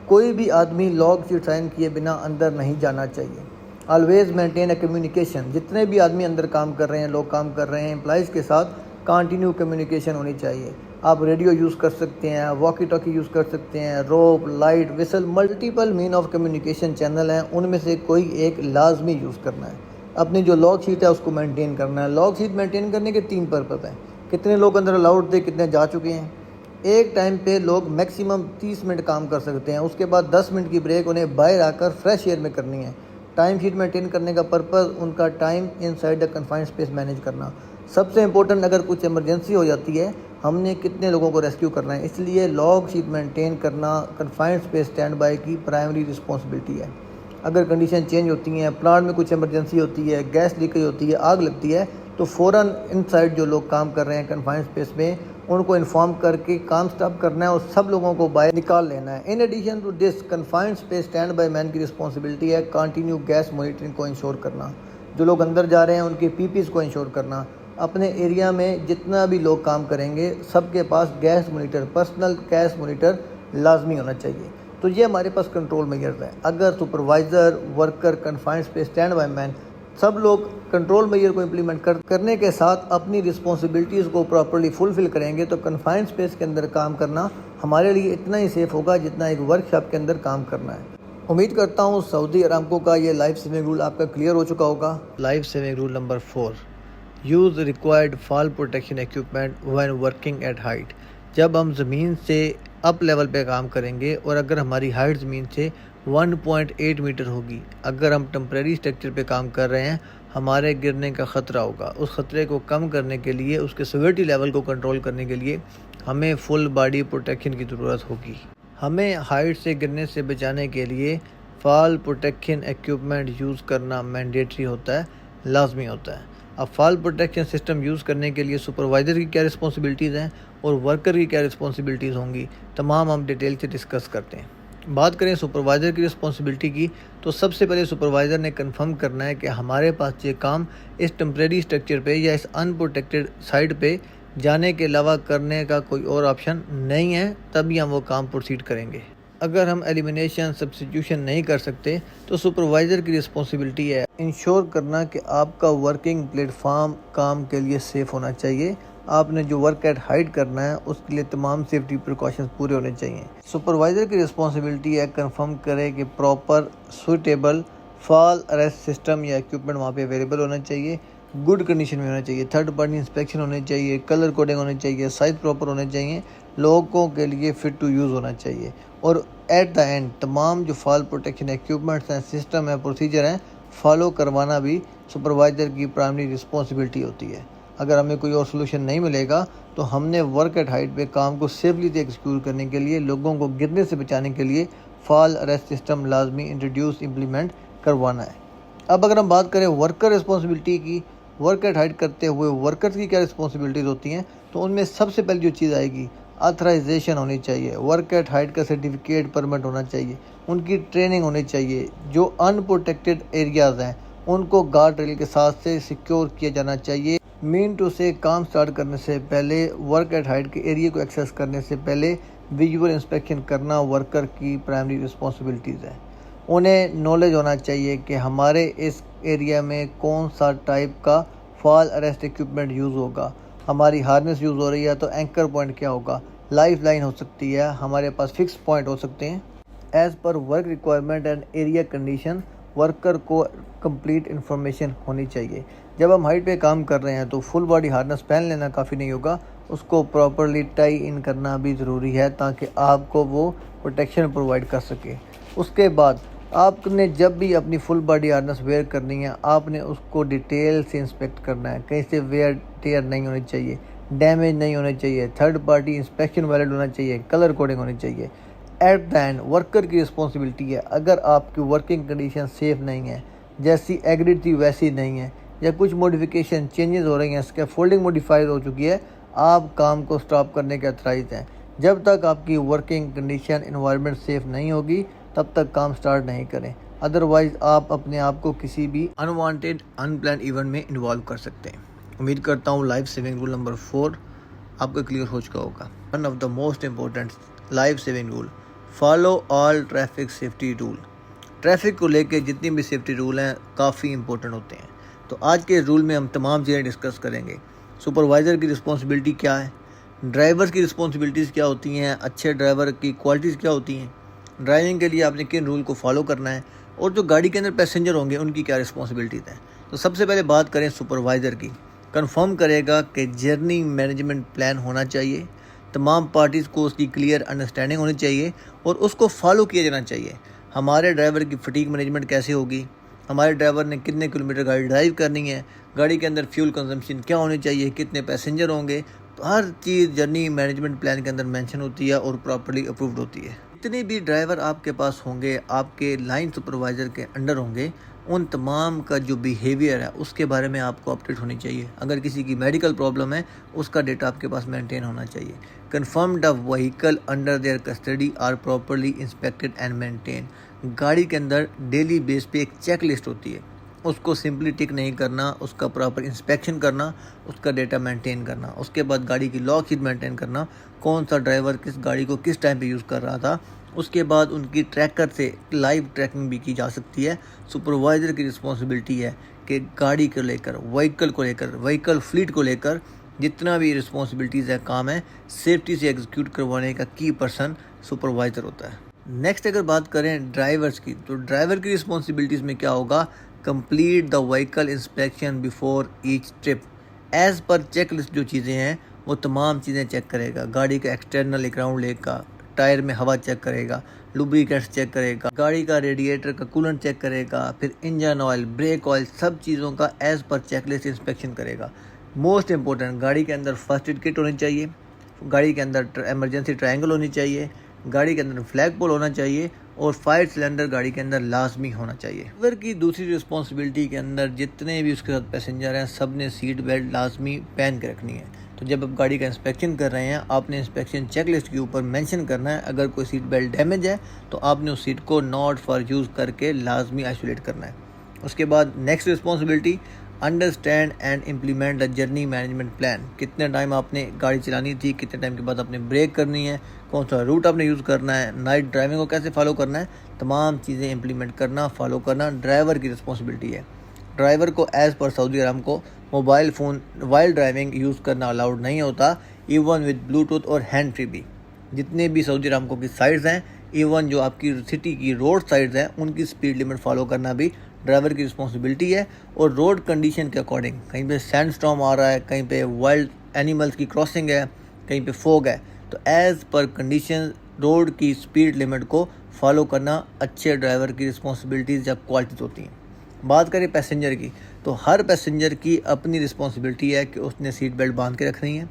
कोई भी आदमी लॉग शीट साइन किए बिना अंदर नहीं जाना चाहिए। ऑलवेज़ मेंटेन अ कम्युनिकेशन, जितने भी आदमी अंदर काम कर रहे हैं, लोग काम कर रहे हैं, एम्प्लॉइज़ के साथ कंटिन्यू कम्युनिकेशन होनी चाहिए। आप रेडियो यूज़ कर सकते हैं, वॉकी टॉकी यूज़ कर सकते हैं, rope, light, whistle, multiple mean of communication channel हैं, उनमें से कोई एक लाजमी यूज़ करना है। अपनी जो लॉग शीट है उसको मेंटेन करना है। लॉग शीट मेंटेन करने के 3 पर्पज़ हैं, कितने लोग अंदर अलाउड थे, कितने जा चुके हैं। एक टाइम पे लोग मैक्सिमम 30 मिनट काम कर सकते हैं, उसके बाद 10 मिनट की ब्रेक उन्हें बाहर आकर फ्रेश एयर में करनी है टाइम शीट मेंटेन करने का पर्पज़ उनका time inside the confined space manage करना। सबसे इम्पोर्टेंट, अगर कुछ इमरजेंसी हो जाती है, हमने कितने लोगों को रेस्क्यू करना है, इसलिए लॉग शीट मेंटेन करना कन्फाइंड स्पेस स्टैंड बाय की प्राइमरी रिस्पॉन्सिबिलिटी है। अगर कंडीशन चेंज होती हैं, प्लांट में कुछ इमरजेंसी होती है, गैस लीकेज होती है, आग लगती है, तो फ़ौरन इनसाइड जो लोग काम कर रहे हैं कन्फाइंड स्पेस में, उनको इन्फॉर्म करके काम स्टॉप करना है और सब लोगों को बाहर निकाल लेना है। In addition to this, confined space stand by man की रिस्पॉन्सिबिलिटी है कंटिन्यू गैस मॉनिटरिंग को इंश्योर करना। जो लोग अंदर जा रहे हैं उनके पीपीज को इंश्योर करना। अपने एरिया में जितना भी लोग काम करेंगे सबके पास gas monitor, personal gas monitor लाजमी होना चाहिए। तो ये हमारे पास कंट्रोल मेजर्स हैं। अगर supervisor, worker, confined space stand by man सब लोग कंट्रोल मेजर को इम्प्लीमेंट करने के साथ अपनी रिस्पॉन्सिबिलिटीज़ को प्रॉपर्ली फुलफ़िल करेंगे तो कन्फाइंड स्पेस के अंदर काम करना हमारे लिए इतना ही सेफ़ होगा जितना एक वर्कशॉप के अंदर काम करना है। उम्मीद करता हूँ सऊदी अरामको का ये लाइफ सेविंग रूल आपका क्लियर हो चुका होगा। Life saving rule number 4, use required fall protection equipment when working at height. जब हम ज़मीन से अप लेवल पे काम करेंगे और अगर हमारी हाइट ज़मीन से 1.8 मीटर होगी, अगर हम टेम्प्रेरी स्ट्रक्चर पे काम कर रहे हैं, हमारे गिरने का ख़तरा होगा। उस ख़तरे को कम करने के लिए, उसके सीवियरिटी लेवल को कंट्रोल करने के लिए हमें फुल बॉडी प्रोटेक्शन की ज़रूरत होगी। हमें हाइट से गिरने से बचाने के लिए फॉल प्रोटेक्शन इक्विपमेंट यूज़ करना मैंडेटरी होता है, लाजमी होता है। अब फॉल प्रोटेक्शन सिस्टम यूज़ करने के लिए सुपरवाइज़र की क्या रिस्पॉन्सिबिलिटीज़ हैं और वर्कर की क्या रिस्पॉन्सिबिलिटीज़ होंगी, तमाम हम डिटेल से डिस्कस करते हैं। बात करें सुपरवाइज़र की रिस्पॉन्सिबिलिटी की, तो सबसे पहले सुपरवाइज़र ने कंफर्म करना है कि हमारे पास ये काम इस टेम्प्रेरी स्ट्रक्चर पे या इस अनप्रोटेक्टेड साइड पे जाने के अलावा करने का कोई और ऑप्शन नहीं है, तभी हम वो काम प्रोसीड करेंगे। अगर हम एलिमिनेशन, सब्स्टिट्यूशन नहीं कर सकते तो सुपरवाइज़र की रिस्पॉन्सिबिलिटी है इंश्योर करना कि आपका वर्किंग प्लेटफॉर्म काम के लिए सेफ़ होना चाहिए। आपने जो वर्क एट हाइट करना है उसके लिए तमाम सेफ्टी प्रिकॉशंस पूरे होने चाहिए। सुपरवाइज़र की रिस्पॉन्सिबिलिटी है कंफर्म करे कि proper suitable fall arrest system या इक्विपमेंट वहाँ पे अवेलेबल होना चाहिए, गुड कंडीशन में होना चाहिए, थर्ड पार्टी इंस्पेक्शन होनी चाहिए, कलर कोडिंग होनी चाहिए, साइज़ प्रॉपर होने चाहिए, लोगों के लिए फ़िट टू यूज़ होना चाहिए। और एट द एंड तमाम जो फॉल प्रोटेक्शन इक्विपमेंट्स हैं, सिस्टम है, प्रोसीजर हैं, फॉलो करवाना भी सुपरवाइज़र की प्राइमरी रिस्पॉन्सिबिलिटी होती है। अगर हमें कोई और सोल्यूशन नहीं मिलेगा तो हमने वर्क एट हाइट पे काम को सेफली एग्जीक्यूट करने के लिए, लोगों को गिरने से बचाने के लिए फॉल अरेस्ट सिस्टम लाजमी इंट्रोड्यूस इम्प्लीमेंट करवाना है। अब अगर हम बात करें वर्कर रिस्पॉन्सिबिलिटी की, वर्क एट हाइट करते हुए वर्कर्स की क्या रिस्पॉन्सिबिलिटीज़ होती हैं, तो उनमें सबसे पहले जो चीज़ आएगी, ऑथराइजेशन होनी चाहिए, वर्क एट हाइट का सर्टिफिकेट, परमिट होना चाहिए, उनकी ट्रेनिंग होनी चाहिए। जो अनप्रोटेक्टेड एरियाज़ हैं उनको गार्ड रेल के साथ से सिक्योर किया जाना चाहिए। मीन टू से काम स्टार्ट करने से पहले, वर्क एट हाइट के एरिया को एक्सेस करने से पहले विजुअल इंस्पेक्शन करना वर्कर की प्राइमरी रिस्पॉन्सिबिलिटीज़ है। उन्हें नॉलेज होना चाहिए कि हमारे इस एरिया में कौन सा टाइप का फॉल अरेस्ट इक्विपमेंट यूज़ होगा, हमारी हार्नेस यूज़ हो रही है तो एंकर पॉइंट क्या होगा, लाइफ लाइन हो सकती है, हमारे पास फिक्स पॉइंट हो सकते हैं। As per work requirement and area condition worker को कंप्लीट इन्फॉर्मेशन होनी चाहिए। जब हम हाइट पे काम कर रहे हैं तो फुल बॉडी हार्नेस पहन लेना काफ़ी नहीं होगा, उसको प्रॉपरली टाई इन करना भी ज़रूरी है ताकि आपको वो प्रोटेक्शन प्रोवाइड कर सके। उसके बाद आपने जब भी अपनी फुल बॉडी हार्नेस वेयर करनी है, आपने उसको डिटेल से इंस्पेक्ट करना है। कहीं से वेयर टेयर नहीं होनी चाहिए, डैमेज नहीं होने चाहिए, थर्ड पार्टी इंस्पेक्शन वैलिड होना चाहिए, कलर कोडिंग होनी चाहिए। एट द एंड वर्कर की रिस्पॉन्सिबिलिटी है, अगर आपकी वर्किंग कंडीशन सेफ़ नहीं है, जैसी एग्रीड थी वैसी नहीं है, या कुछ मॉडिफिकेशन चेंजेस हो रही हैं, स्कैफोल्डिंग मॉडिफाइड हो चुकी है, आप काम को स्टॉप करने के अथराइज हैं। जब तक आपकी वर्किंग कंडीशन एनवायरनमेंट सेफ़ नहीं होगी तब तक काम स्टार्ट नहीं करें, अदरवाइज़ आप अपने आप को किसी भी अनवांटेड अनप्लान इवेंट में इन्वॉल्व कर सकते हैं। उम्मीद करता हूँ लाइफ सेविंग रूल नंबर 4 आपका क्लियर हो चुका होगा। One of the most important life saving rule, follow all traffic safety rule. Traffic को लेके जितनी भी सेफ्टी रूल हैं काफ़ी इंपॉर्टेंट होते हैं। तो आज के रूल में हम तमाम चीज़ें डिस्कस करेंगे। सुपरवाइज़र की रिस्पॉन्सिबिलिटी क्या है, ड्राइवर्स की रिस्पॉन्सिबिलिटीज़ क्या होती हैं, अच्छे ड्राइवर की क्वालिटीज़ क्या होती हैं, ड्राइविंग के लिए आपने किन रूल को फॉलो करना है, और जो गाड़ी के अंदर पैसेंजर होंगे उनकी क्या रिस्पॉन्सिबिलिटीज़ हैं। तो सबसे पहले बात करें सुपरवाइज़र की। कंफर्म करेगा कि जर्नी मैनेजमेंट प्लान होना चाहिए, तमाम पार्टीज़ को उसकी क्लियर अंडरस्टैंडिंग होनी चाहिए और उसको फॉलो किया जाना चाहिए। हमारे ड्राइवर की फटीग मैनेजमेंट कैसे होगी, हमारे ड्राइवर ने कितने किलोमीटर गाड़ी ड्राइव करनी है, गाड़ी के अंदर फ्यूल कंजम्पशन क्या होनी चाहिए, कितने पैसेंजर होंगे, तो हर चीज़ जर्नी मैनेजमेंट प्लान के अंदर मेंशन होती है और प्रॉपर्ली अप्रूव्ड होती है। जितने भी ड्राइवर आपके पास होंगे, आपके लाइन सुपरवाइज़र के अंडर होंगे, उन तमाम का जो बिहेवियर है उसके बारे में आपको अपडेट होनी चाहिए। अगर किसी की मेडिकल प्रॉब्लम है उसका डेटा आपके पास मेंटेन होना चाहिए। Confirm the vehicle under their custody are properly inspected and maintain. गाड़ी के अंदर डेली बेस पे एक चेक लिस्ट होती है, उसको सिंपली टिक नहीं करना, उसका प्रॉपर इंस्पेक्शन करना, उसका डेटा मेंटेन करना। उसके बाद गाड़ी की लॉक शीट मेंटेन करना, कौन सा ड्राइवर किस गाड़ी को किस टाइम पे यूज़ कर रहा था। उसके बाद उनकी ट्रैकर से लाइव ट्रैकिंग भी की जा सकती है। सुपरवाइज़र की रिस्पॉन्सिबिलिटी है कि गाड़ी को लेकर, व्हीकल फ्लीट को लेकर जितना भी रिस्पॉन्सिबिलिटीज़ है, काम है, सेफ्टी से एग्जीक्यूट करवाने का की पर्सन सुपरवाइज़र होता है। नेक्स्ट अगर बात करें ड्राइवर्स की, तो ड्राइवर की रिस्पॉन्सिबिलिटीज़ में क्या होगा, complete the vehicle inspection before each trip. As per check list जो चीज़ें हैं वो तमाम चीज़ें चेक करेगा। गाड़ी का एक्सटर्नल ग्राउंड लेग का, टायर में हवा चेक करेगा, लुब्रिकेंट्स चेक करेगा, गाड़ी का रेडिएटर का कूलेंट चेक करेगा, फिर इंजन ऑयल, ब्रेक ऑयल, सब चीज़ों का एज़ पर चेकलिस्ट इंस्पेक्शन करेगा। मोस्ट इंपॉर्टेंट, गाड़ी के अंदर फर्स्ट एड किट होनी चाहिए, गाड़ी के अंदर इमरजेंसी ट्रायंगल होनी चाहिए, गाड़ी के अंदर फ्लैग पोल होना चाहिए और फायर सिलेंडर गाड़ी के अंदर लाजमी होना चाहिए। ड्राइवर की दूसरी रिस्पॉन्सिबिलिटी के अंदर जितने भी उसके साथ पैसेंजर हैं सब ने सीट बेल्ट लाजमी पहन के रखनी है। तो जब आप गाड़ी का इंस्पेक्शन कर रहे हैं, आपने इंस्पेक्शन चेकलिस्ट के ऊपर मेंशन करना है, अगर कोई सीट बेल्ट डैमेज है तो आपने उस सीट को नॉट फॉर यूज़ करके लाजमी आइसोलेट करना है। उसके बाद next responsibility, understand and implement the journey management plan. कितने टाइम आपने गाड़ी चलानी थी, कितने टाइम के बाद आपने ब्रेक करनी है, कौन सा रूट आपने यूज़ करना है, नाइट ड्राइविंग को कैसे फॉलो करना है, तमाम चीज़ें इंप्लीमेंट करना, फॉलो करना ड्राइवर की रिस्पॉन्सिबिलिटी है। ड्राइवर को एज़ पर सऊदी अरब को mobile phone while driving use करना अलाउड नहीं होता, इवन विद ब्लूटूथ और हैंड फ्री भी। जितने भी सऊदी अरब की साइड्स हैं, इवन जो आपकी सिटी की रोड साइड्स हैं, उनकी स्पीड लिमिट फॉलो करना भी ड्राइवर की रिस्पॉन्सिबिलिटी है। और रोड कंडीशन के अकॉर्डिंग, कहीं पे सैंड स्टॉर्म आ रहा है, कहीं पे वाइल्ड एनिमल्स की क्रॉसिंग है, कहीं पे फॉग है, तो एज़ पर कंडीशन रोड की स्पीड लिमिट को फॉलो करना अच्छे ड्राइवर की रिस्पॉन्सिबिलिटीज़ या क्वालिटीज़ होती हैं। बात करें पैसेंजर की, तो हर पैसेंजर की अपनी रिस्पॉन्सिबिलिटी है कि उसने सीट बेल्ट बांध के रखनी है।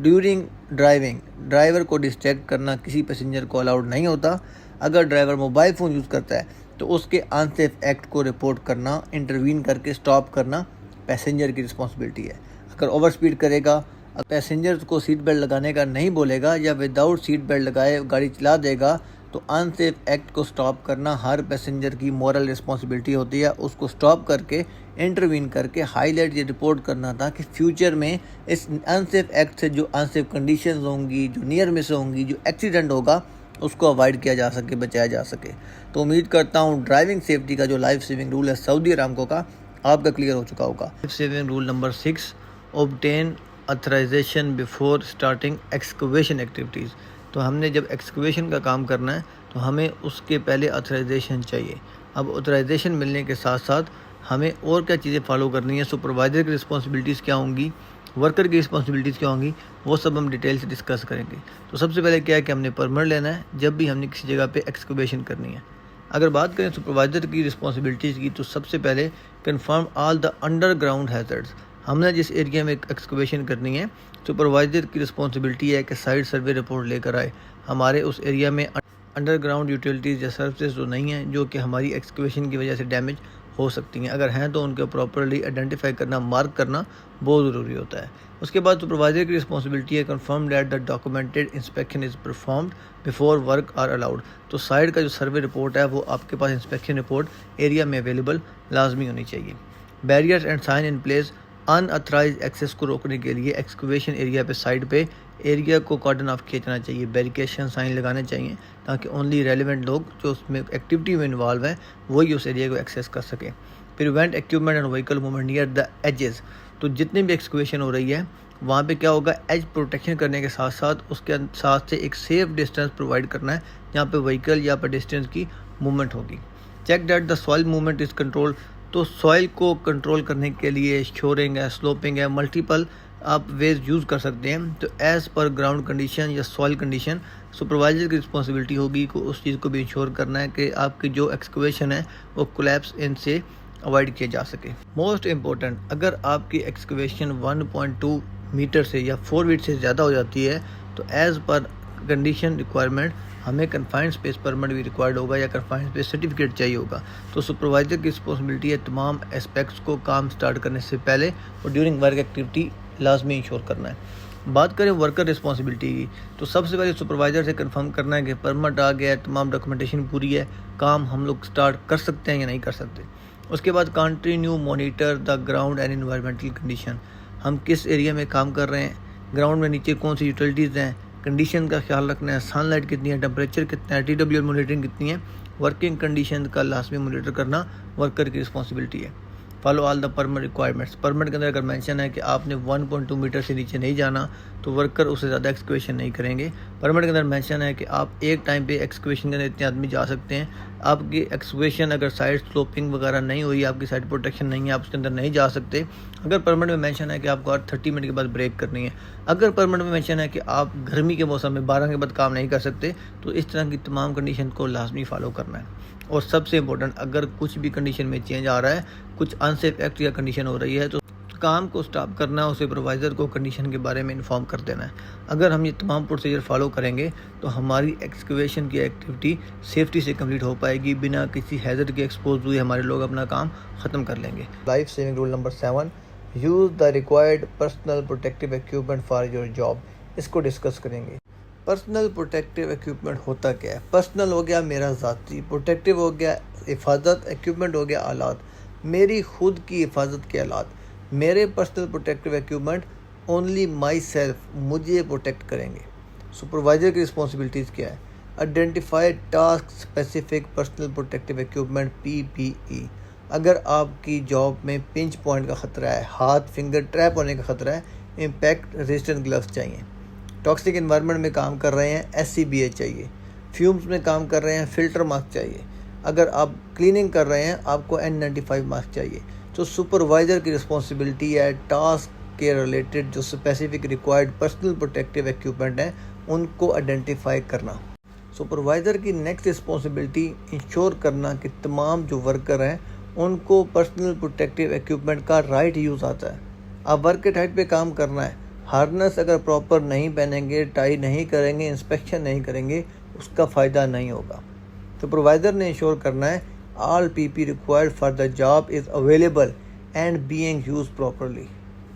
ड्यूरिंग ड्राइविंग ड्राइवर को डिस्ट्रैक्ट करना किसी पैसेंजर को अलाउड नहीं होता। अगर ड्राइवर मोबाइल फ़ोन यूज़ करता है तो उसके अनसेफ एक्ट को रिपोर्ट करना, इंटरवीन करके स्टॉप करना पैसेंजर की रिस्पॉन्सिबिलिटी है। अगर ओवर स्पीड करेगा, पैसेंजर्स को सीट बेल्ट लगाने का नहीं बोलेगा या विदाउट सीट बेल्ट लगाए गाड़ी चला देगा, तो अनसेफ एक्ट को स्टॉप करना हर पैसेंजर की मॉरल रिस्पॉन्सिबिलिटी होती है। उसको स्टॉप करके इंटरवीन करके हाईलाइट ये रिपोर्ट करना था कि फ्यूचर में इस अनसेफ एक्ट से जो अनसेफ कंडीशंस होंगी, जो नियर मिस होंगी, जो एक्सीडेंट होगा, उसको अवॉइड किया जा सके, बचाया जा सके। तो उम्मीद करता हूँ ड्राइविंग सेफ्टी का जो लाइफ सेविंग रूल है सऊदी अरामको का, आपका क्लियर हो चुका होगा। Life saving rule number 6, obtain authorisation before starting excavation activities. तो हमने जब एक्सकवेशन का काम करना है तो हमें उसके पहले ऑथराइजेशन चाहिए। अब ऑथराइजेशन मिलने के साथ साथ हमें और क्या चीज़ें फॉलो करनी है, सुपरवाइज़र की रिस्पॉन्सिबिलिटीज़ क्या होंगी, वर्कर की रिस्पॉन्सिबिलिटीज़ क्या होंगी, वो सब हम डिटेल से डिस्कस करेंगे। तो सबसे पहले क्या है कि हमने परमिट लेना है जब भी हमने किसी जगह पे एक्सकवेशन करनी है। अगर बात करें सुपरवाइज़र की रिस्पॉन्सिबिलिटीज़ की, तो सबसे पहले confirm all the underground hazards. हमने जिस एरिया में एक्सकवेशन करनी है, सुपरवाइज़र की रिस्पॉन्सिबिलिटी है कि साइड सर्वे रिपोर्ट लेकर आए। हमारे उस एरिया में अंडरग्राउंड यूटिलिटीज़ या सर्विसेज तो नहीं हैं जो कि हमारी एक्सकवेशन की वजह से डैमेज हो सकती हैं। अगर हैं तो उनको प्रॉपर्ली आइडेंटिफाई करना, मार्क करना बहुत ज़रूरी होता है। उसके बाद सुपरवाइज़र की रिस्पॉन्सिबिलिटी है confirm that the documented inspection is performed before work are allowed. तो साइड का जो सर्वे रिपोर्ट है वो आपके पास इंस्पेक्शन रिपोर्ट एरिया में अवेलेबल लाजमी होनी चाहिए। Barriers and sign in place, unauthorised access को रोकने के लिए एक्सकवेशन एरिया पे साइड पे एरिया को कॉर्डन ऑफ खींचना चाहिए, बैरिकेशन साइन लगाने चाहिए ताकि ओनली रेलिवेंट लोग जो उसमें एक्टिविटी में इन्वॉल्व हैं वही उस एरिया को एक्सेस कर सकें। Prevent equipment and vehicle movement near the edges. तो जितनी भी एक्सकवेशन हो रही है वहाँ पे क्या होगा, एज प्रोटेक्शन करने के साथ साथ उसके साथ से एक सेफ डिस्टेंस प्रोवाइड करना है जहाँ पे व्हीकल या पेडेस्ट्रियंस की मूवमेंट होगी। Check that the soil movement is control. तो सॉइल को कंट्रोल करने के लिए श्योरिंग है, स्लोपिंग है, मल्टीपल आप वेज यूज़ कर सकते हैं। तो एज़ पर ग्राउंड कंडीशन या सॉइल कंडीशन सुपरवाइज़र की रिस्पॉन्सिबिलिटी होगी को उस चीज़ को भी इंश्योर करना है कि आपकी जो एक्सकवेशन है वो कोलैप्स इनसे अवॉइड किया जा सके। मोस्ट इम्पोर्टेंट, अगर आपकी एक्सकवेशन 1.2 मीटर से या 4 फीट से ज़्यादा हो जाती है तो एज़ पर कंडीशन रिक्वायरमेंट हमें कन्फाइंड स्पेस परमिट भी रिक्वायर्ड होगा या कन्फाइंड स्पेस सर्टिफिकेट चाहिए होगा। तो सुपरवाइज़र की रिस्पॉन्सिबिलिटी है तमाम एस्पेक्ट्स को काम स्टार्ट करने से पहले और ड्यूरिंग वर्क एक्टिविटी लाजमी इंश्योर करना है। बात करें वर्कर रिस्पॉन्सिबिलिटी की, तो सबसे पहले सुपरवाइज़र से कंफर्म करना है कि परमिट आ गया है, तमाम डॉक्यूमेंटेशन पूरी है, काम हम लोग स्टार्ट कर सकते हैं या नहीं कर सकते। उसके बाद continue monitor the ground and environmental condition, हम किस एरिया में काम कर रहे हैं, ग्राउंड में नीचे कौन सी यूटिलिटीज़ हैं, कंडीशन का ख्याल रखना है, सनलाइट कितनी है, टेम्परेचर कितना है, TWL मॉनिटरिंग कितनी है, वर्किंग कंडीशन का लाजमी मॉनिटर करना वर्कर की रिस्पॉन्सिबिलिटी है। Follow all the permit requirements, permit के अंदर अगर मेंशन है कि आपने 1.2 मीटर से नीचे नहीं जाना तो वर्कर उससे ज़्यादा एक्सकवेशन नहीं करेंगे। परमिट के अंदर मेंशन है कि आप एक टाइम पे एक्सकवेशन के अंदर इतने आदमी जा सकते हैं। आपकी एक्सकवेशन अगर साइड स्लोपिंग वगैरह नहीं हुई, आपकी साइड प्रोटेक्शन नहीं है, आप उसके अंदर नहीं जा सकते। अगर परमिट में मेंशन है कि आपको हर 30 मिनट के बाद ब्रेक करनी है, अगर परमिट में मेंशन है कि आप गर्मी के मौसम में 12 के बाद काम नहीं कर सकते, तो इस तरह की तमाम कंडीशन को लाजमी फॉलो करना है। और सबसे इम्पोर्टेंट, अगर कुछ भी कंडीशन में चेंज आ रहा है, कुछ अनसेफ एक्ट या कंडीशन हो रही है, तो काम को स्टॉप करना है और सुपरवाइज़र को कंडीशन के बारे में इन्फॉर्म कर देना है। अगर हम ये तमाम प्रोसीजर फॉलो करेंगे तो हमारी एक्सकवेशन की एक्टिविटी सेफ्टी से कंप्लीट हो पाएगी, बिना किसी हैजर्ड के एक्सपोज हुए हमारे लोग अपना काम ख़त्म कर लेंगे। Life saving rule number 7, use the required personal protective equipment for your job. इसको डिस्कस करेंगे। पर्सनल प्रोटेक्टिव इक्विपमेंट होता क्या है? पर्सनल हो गया मेरा ज़ाती, प्रोटेक्टिव हो गया हिफाजत, इक्विपमेंट हो गया आलात, मेरी खुद की हिफाजत के आलात। मेरे personal protective equipment only my self, मुझे प्रोटेक्ट करेंगे। सुपरवाइज़र की रिस्पॉन्सिबिलिटीज़ क्या है? Identify task specific personal protective equipment PPE। अगर आपकी जॉब में पिंच पॉइंट का ख़तरा है, हाथ फिंगर ट्रैप होने का ख़तरा है, इम्पैक्ट रेजिस्टेंट ग्लव्स चाहिए। टॉक्सिक एनवायरनमेंट में काम कर रहे हैं, SCBA चाहिए। फ्यूम्स में काम कर रहे हैं, फ़िल्टर मास्क चाहिए। अगर आप क्लीनिंग कर रहे हैं, आपको N95 मास्क चाहिए। तो सुपरवाइज़र की रिस्पॉन्सिबिलिटी है टास्क के रिलेटेड जो specific required personal protective equipment हैं उनको आइडेंटिफाई करना। सुपरवाइज़र की नेक्स्ट रिस्पॉन्सिबिलिटी इंश्योर करना कि तमाम जो वर्कर हैं उनको पर्सनल प्रोटेक्टिव इक्विपमेंट का राइट यूज़ आता है। आप वर्क के टाइट पे काम करना है, हार्नेस अगर प्रॉपर नहीं पहनेंगे, टाई नहीं करेंगे, इंस्पेक्शन नहीं करेंगे, उसका फ़ायदा नहीं होगा। सुपरवाइज़र ने इंश्योर करना है all PP required for the job is available and being use properly.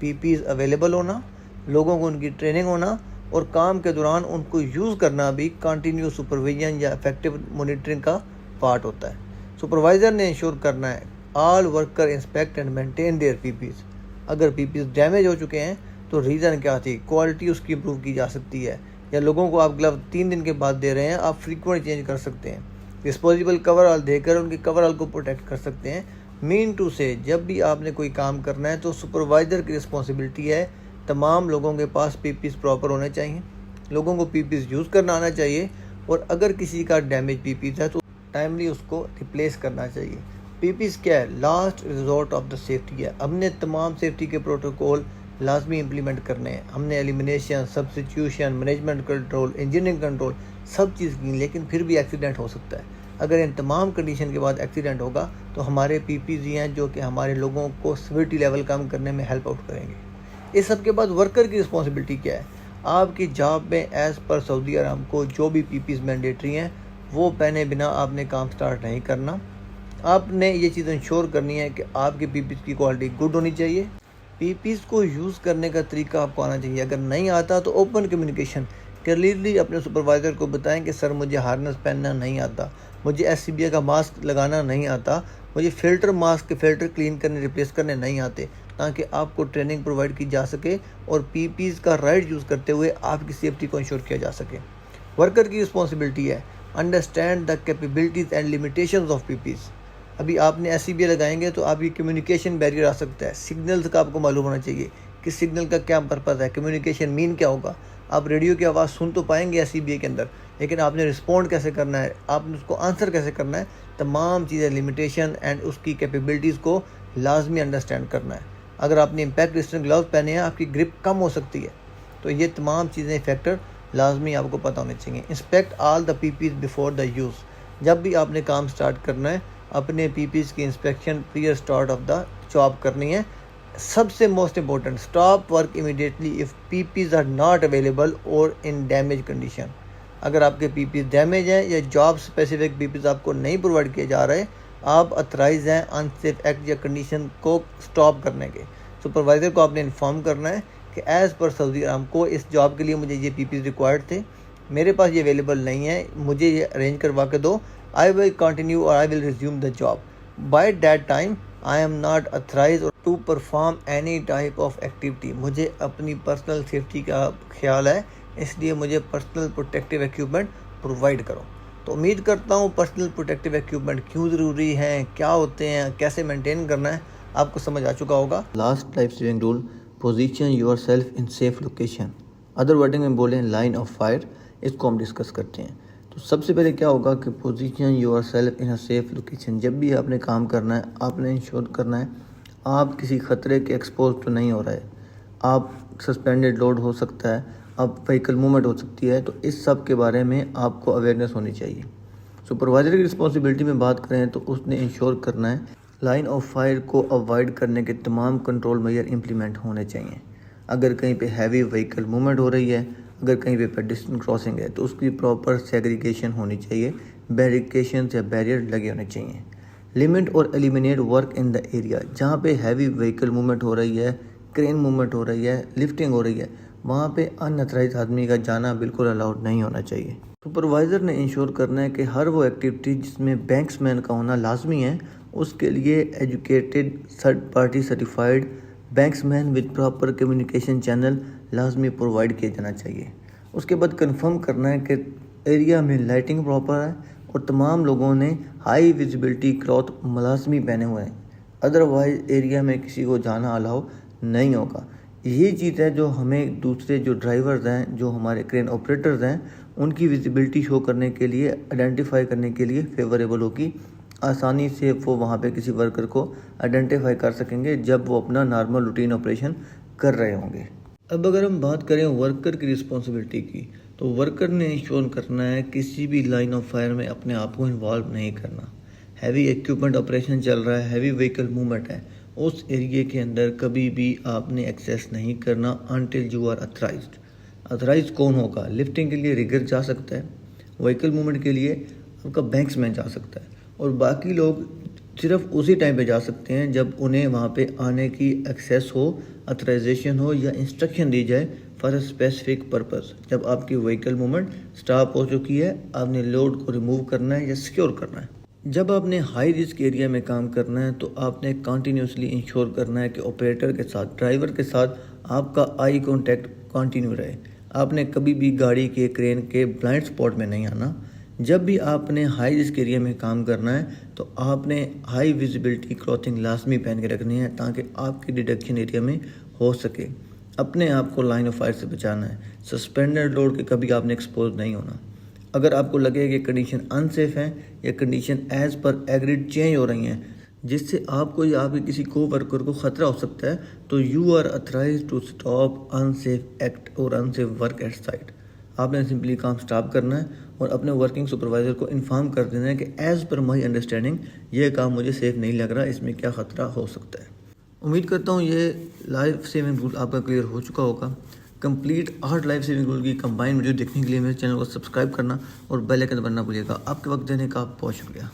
PPs available होना, लोगों को उनकी ट्रेनिंग होना और काम के दौरान उनको यूज़ करना भी कंटिन्यू सुपरविजन या इफेक्टिव मॉनिटरिंग का पार्ट होता है। सुपरवाइज़र ने इंश्योर करना है all worker inspect and maintain their PPs। अगर PPs डैमेज हो चुके हैं तो रीज़न क्या थी, क्वालिटी उसकी इम्प्रूव की जा सकती है, या लोगों को आप ग्लव 3 दिन के बाद दे रहे हैं, आप फ्रीक्वेंट चेंज कर सकते हैं। डिस्पोजेबल कवरऑल देकर उनकी कवरऑल को प्रोटेक्ट कर सकते हैं। मीन टू से जब भी आपने कोई काम करना है तो सुपरवाइज़र की रिस्पॉन्सिबिलिटी है तमाम लोगों के पास PPs प्रॉपर होने चाहिए, लोगों को PPs यूज़ करना आना चाहिए, और अगर किसी का डैमेज PPs है तो टाइमली उसको रिप्लेस करना चाहिए। PPs क्या है? Last resort of the safety है। हमने तमाम सेफ्टी के प्रोटोकॉल लाजमी इम्प्लीमेंट करने हैं। हमने elimination, substitution, management control, engineering control सब चीज़ की, लेकिन फिर भी एक्सीडेंट हो सकता है। अगर इन तमाम कंडीशन के बाद एक्सीडेंट होगा तो हमारे PPs ही हैं जो कि हमारे लोगों को सिविलिटी लेवल कम करने में हेल्प आउट करेंगे। इस सब के बाद वर्कर की रिस्पॉन्सिबिलिटी क्या है? आपकी जॉब में एज़ पर सऊदी अरामको जो भी PPs मैंडेटरी हैं वो पहने बिना आपने काम स्टार्ट नहीं करना। आपने ये चीज़ इंश्योर करनी है कि आपके PPs की क्वालिटी गुड होनी चाहिए। PPs को यूज़ करने का तरीका आपको आना चाहिए। अगर नहीं आता तो ओपन कम्युनिकेशन, क्लियरली अपने सुपरवाइज़र को बताएं कि सर मुझे हार्नेस पहनना नहीं आता, मुझे SCBA का मास्क लगाना नहीं आता, मुझे फ़िल्टर मास्क के फ़िल्टर क्लीन करने रिप्लेस करने नहीं आते, ताकि आपको ट्रेनिंग प्रोवाइड की जा सके और PPs का राइट यूज़ करते हुए आपकी सेफ्टी को इंश्योर किया जा सके। वर्कर की रिस्पॉन्सिबिलिटी है understand the capabilities and limitations of PPs। अभी आपने SCBA लगाएंगे तो आपकी कम्युनिकेशन बैरियर आ सकता है, सिग्नल्स का आपको मालूम होना चाहिए कि सिग्नल का क्या पर्पज़ है, कम्युनिकेशन मीन क्या होगा। आप रेडियो की आवाज़ सुन तो पाएंगे SCBA के अंदर, लेकिन आपने रिस्पॉन्ड कैसे करना है, आपने उसको आंसर कैसे करना है, तमाम चीज़ें लिमिटेशन एंड उसकी कैपेबिलिटीज़ को लाजमी अंडरस्टैंड करना है। अगर आपने इम्पैक्ट रेजिस्टेंट ग्लव्स पहने हैं आपकी ग्रिप कम हो सकती है। तो ये तमाम चीज़ें फैक्टर लाजमी आपको पता होने चाहिए। Inspect all the PPs before the use. जब भी आपने काम स्टार्ट करना है अपने पीपीज की inspection prior start of the job करनी है। सबसे most important, stop work immediately if PPEs are not available और इन डैमेज कंडीशन। अगर आपके पीपीज डैमेज है या जॉब स्पेसिफिक पीपीज आपको नहीं प्रोवाइड किए जा रहे, आप अथराइज हैं अनसेफ एक्ट या कंडीशन को स्टॉप करने के। सुपरवाइज़र को आपने इन्फॉर्म करना है कि एज़ पर सऊदी अरामको इस जॉब के लिए मुझे ये पीपीज रिक्वायर्ड थे, मेरे पास ये अवेलेबल नहीं है, मुझे ये अरेंज करवा के दो। आई विल कंटिन्यू और I will resume the job. By that time I am not authorise to perform any type of activity. मुझे अपनी पर्सनल सेफ्टी का ख्याल है, इसलिए मुझे पर्सनल प्रोटेक्टिव इक्विपमेंट प्रोवाइड करो। तो उम्मीद करता हूँ पर्सनल प्रोटेक्टिव इक्विपमेंट क्यों ज़रूरी हैं, क्या होते हैं, कैसे मेंटेन करना है, आपको समझ आ चुका होगा। Last life saving rule, position yourself in safe location, other wording में बोलें लाइन ऑफ फायर, इसको हम डिस्कस करते हैं। तो सबसे पहले क्या होगा कि position yourself in a safe location. जब भी आपने काम करना है आपने इंश्योर करना है आप किसी ख़तरे के एक्सपोज तो नहीं हो रहे। आप सस्पेंडेड लोड हो सकता है, अब व्हीकल मूवमेंट हो सकती है, तो इस सब के बारे में आपको अवेयरनेस होनी चाहिए। सुपरवाइज़र की रिस्पॉन्सिबिलिटी में बात करें तो उसने इंश्योर करना है लाइन ऑफ फायर को अवॉइड करने के तमाम कंट्रोल मेजर इंप्लीमेंट होने चाहिए। अगर कहीं पे हैवी व्हीकल मूवमेंट हो रही है, अगर कहीं पे पेडेस्ट्रियन क्रॉसिंग है तो उसकी प्रॉपर सेग्रीगेशन होनी चाहिए, बैरिकेशन या बैरियर लगे होने चाहिए। लिमिट और eliminate work in the area, जहाँ पे हैवी व्हीकल मूवमेंट हो रही है, क्रेन मूवमेंट हो रही है, लिफ्टिंग हो रही है, वहाँ पे अनअथराइज आदमी का जाना बिल्कुल अलाउड नहीं होना चाहिए। सुपरवाइज़र ने इंश्योर करना है कि हर वो एक्टिविटी जिसमें बैंक्समैन का होना लाजमी है उसके लिए educated third party certified बैंक्समैन with proper communication channel लाजमी प्रोवाइड किया जाना चाहिए। उसके बाद कंफर्म करना है कि एरिया में लाइटिंग प्रॉपर है और तमाम लोगों ने हाई विजिबिलिटी क्लॉथ लाजमी पहने हुए हैं, अदरवाइज एरिया में किसी को जाना अलाउ नहीं होगा। यही चीज़ है जो हमें दूसरे जो ड्राइवर्स हैं, जो हमारे क्रेन ऑपरेटर्स हैं, उनकी विजिबिलिटी शो करने के लिए, आइडेंटिफाई करने के लिए फेवरेबल होगी। आसानी से वो वहाँ पे किसी वर्कर को आइडेंटिफाई कर सकेंगे जब वो अपना नॉर्मल रूटीन ऑपरेशन कर रहे होंगे। अब अगर हम बात करें वर्कर की रिस्पॉन्सिबिलिटी की, तो वर्कर ने इंश्योर करना है किसी भी लाइन ऑफ फायर में अपने आप को इन्वॉल्व नहीं करना। हैवी इक्विपमेंट ऑपरेशन चल रहा है, हैवी व्हीकल मूवमेंट है, उस एरिया के अंदर कभी भी आपने एक्सेस नहीं करना अनटिल यू आर अथराइज्ड। अथराइज कौन होगा? लिफ्टिंग के लिए रिगर जा सकता है, व्हीकल मूवमेंट के लिए आपका बैंक्समैन जा सकता है, और बाकी लोग सिर्फ उसी टाइम पे जा सकते हैं जब उन्हें वहाँ पे आने की एक्सेस हो, अथराइजेशन हो या इंस्ट्रक्शन दी जाए फॉर अ स्पेसिफिक पर्पस। जब आपकी व्हीकल मूवमेंट स्टॉप हो चुकी है, आपने लोड को रिमूव करना है या सिक्योर करना है। जब आपने हाई रिस्क एरिया में काम करना है तो आपने कंटिन्यूसली इंश्योर करना है कि ऑपरेटर के साथ, ड्राइवर के साथ आपका आई कांटेक्ट कंटिन्यू रहे। आपने कभी भी गाड़ी के, क्रेन के ब्लाइंड स्पॉट में नहीं आना। जब भी आपने हाई रिस्क एरिया में काम करना है तो आपने हाई विजिबिलिटी क्लॉथिंग लाजमी पहन के रखनी है ताकि आपकी डिटेक्शन एरिया में हो सके। अपने आप को लाइन ऑफ फायर से बचाना है। सस्पेंडेड लोड के कभी आपने एक्सपोज नहीं होना। अगर आपको लगे कि कंडीशन अनसेफ है या condition as per agreed change हो रही हैं जिससे आपको या आपके किसी को वर्कर को ख़तरा हो सकता है, तो you are authorise to stop unsafe act और अनसेफ वर्क एट साइट। आपने सिंपली काम स्टॉप करना है और अपने वर्किंग सुपरवाइज़र को इन्फॉर्म कर देना है कि एज़ पर माई अंडरस्टैंडिंग ये काम मुझे सेफ़ नहीं लग रहा, इसमें क्या ख़तरा हो सकता है। उम्मीद करता हूँ ये लाइफ सेविंग रूल आपका क्लियर हो चुका होगा। कंप्लीट 8 लाइफ सेविंग रूल की कंबाइन वीडियो देखने के लिए मेरे चैनल को सब्सक्राइब करना और बेल आइकन दबाना भूलिएगा। आपके वक्त देने का बहुत शुक्रिया।